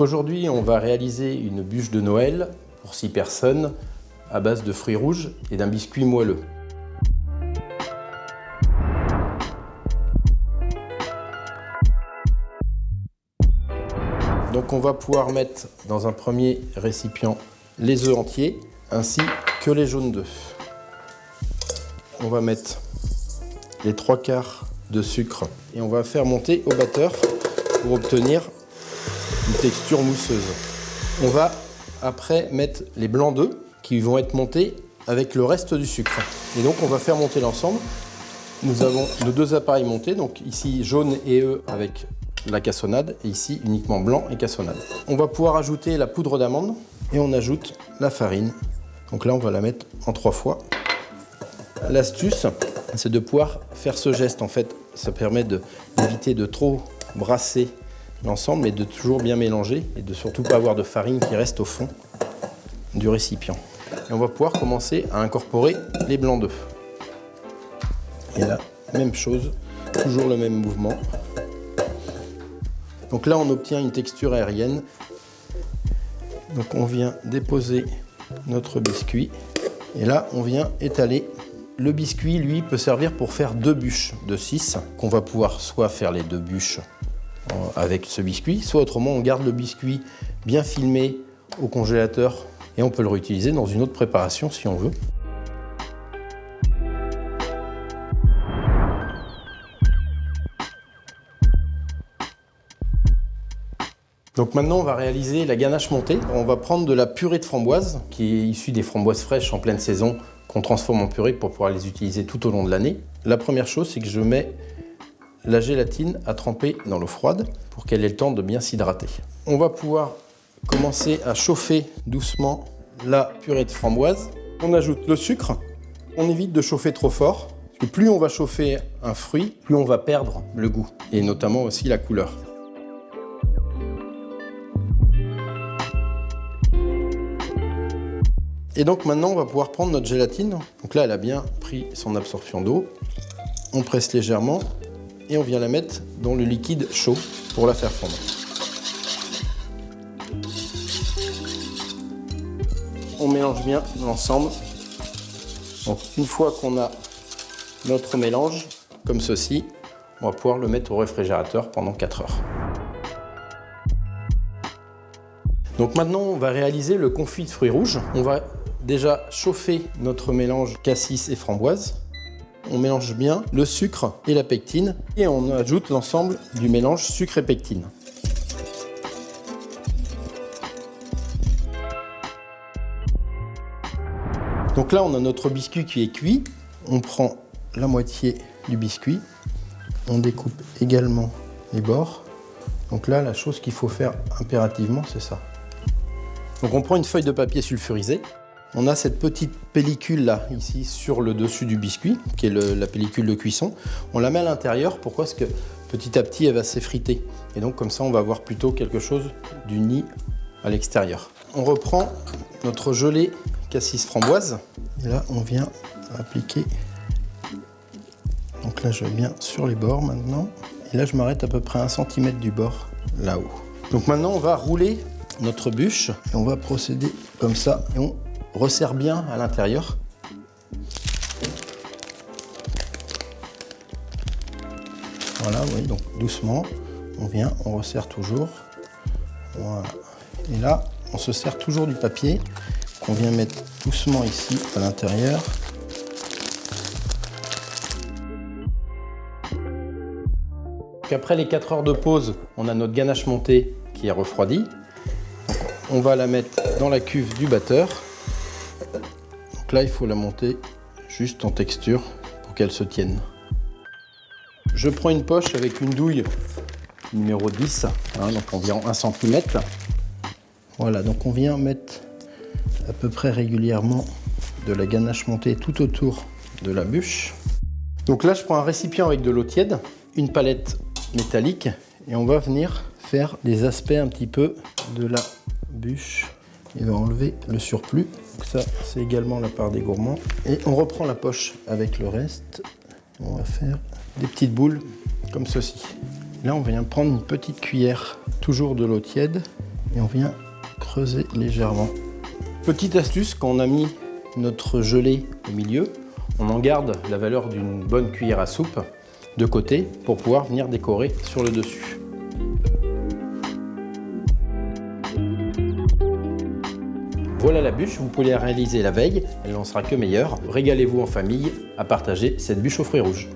aujourd'hui, on va réaliser une bûche de Noël pour 6 personnes à base de fruits rouges et d'un biscuit moelleux. Donc on va pouvoir mettre dans un premier récipient les œufs entiers ainsi que les jaunes d'œufs. On va mettre les 3/4 de sucre et on va faire monter au batteur pour obtenir une texture mousseuse. On va après mettre les blancs d'œufs qui vont être montés avec le reste du sucre. Et donc on va faire monter l'ensemble. Nous avons nos 2 appareils montés, donc ici jaune et œufs avec la cassonade et ici uniquement blanc et cassonade. On va pouvoir ajouter la poudre d'amande et on ajoute la farine. Donc là on va la mettre en 3 fois. L'astuce, c'est de pouvoir faire ce geste. En fait, ça permet d'éviter de trop brasser l'ensemble mais de toujours bien mélanger et de surtout pas avoir de farine qui reste au fond du récipient. Et on va pouvoir commencer à incorporer les blancs d'œufs. Et là, même chose, toujours le même mouvement. Donc là, on obtient une texture aérienne. Donc on vient déposer notre biscuit. Et là, on vient étaler. Le biscuit, lui, peut servir pour faire 2 bûches de 6, qu'on va pouvoir soit faire les 2 bûches avec ce biscuit, soit autrement, on garde le biscuit bien filmé au congélateur et on peut le réutiliser dans une autre préparation si on veut. Donc maintenant, on va réaliser la ganache montée. On va prendre de la purée de framboises, qui est issue des framboises fraîches en pleine saison, qu'on transforme en purée pour pouvoir les utiliser tout au long de l'année. La première chose, c'est que je mets la gélatine à tremper dans l'eau froide pour qu'elle ait le temps de bien s'hydrater. On va pouvoir commencer à chauffer doucement la purée de framboise. On ajoute le sucre. On évite de chauffer trop fort, parce que plus on va chauffer un fruit, plus on va perdre le goût, et notamment aussi la couleur. Et donc maintenant, on va pouvoir prendre notre gélatine. Donc là, elle a bien pris son absorption d'eau. On presse légèrement et on vient la mettre dans le liquide chaud pour la faire fondre. On mélange bien l'ensemble. Donc une fois qu'on a notre mélange, comme ceci, on va pouvoir le mettre au réfrigérateur pendant 4 heures. Donc maintenant, on va réaliser le confit de fruits rouges. On va déjà chauffer notre mélange cassis et framboise. On mélange bien le sucre et la pectine et on ajoute l'ensemble du mélange sucre et pectine. Donc là, on a notre biscuit qui est cuit. On prend la moitié du biscuit. On découpe également les bords. Donc là, la chose qu'il faut faire impérativement, c'est ça. Donc on prend une feuille de papier sulfurisé. On a cette petite pellicule là, ici, sur le dessus du biscuit, qui est la pellicule de cuisson. On la met à l'intérieur, pourquoi? Parce que petit à petit, elle va s'effriter. Et donc comme ça, on va avoir plutôt quelque chose d'uni à l'extérieur. On reprend notre gelée cassis framboise. Et là, on vient appliquer. Donc là, je vais bien sur les bords maintenant. Et là, je m'arrête à peu près à 1 cm du bord, là-haut. Donc maintenant, on va rouler notre bûche et on va procéder comme ça et on resserre bien à l'intérieur. Voilà, oui, donc doucement, on resserre toujours. Voilà. Et là, on se sert toujours du papier qu'on vient mettre doucement ici à l'intérieur. Après les 4 heures de pause, on a notre ganache montée qui est refroidie. Donc, on va la mettre dans la cuve du batteur. Donc là, il faut la monter juste en texture pour qu'elle se tienne. Je prends une poche avec une douille numéro 10, donc environ 1 cm. Voilà, donc on vient mettre à peu près régulièrement de la ganache montée tout autour de la bûche. Donc là, je prends un récipient avec de l'eau tiède, une palette métallique et on va venir faire des aspects un petit peu de la bûche et va enlever le surplus. Donc ça, c'est également la part des gourmands. Et on reprend la poche avec le reste. On va faire des petites boules comme ceci. Là, on vient prendre une petite cuillère, toujours de l'eau tiède, et on vient creuser légèrement. Petite astuce, quand on a mis notre gelée au milieu, on en garde la valeur d'une bonne cuillère à soupe de côté pour pouvoir venir décorer sur le dessus. Voilà la bûche, vous pouvez la réaliser la veille, elle n'en sera que meilleure. Régalez-vous en famille à partager cette bûche aux fruits rouges.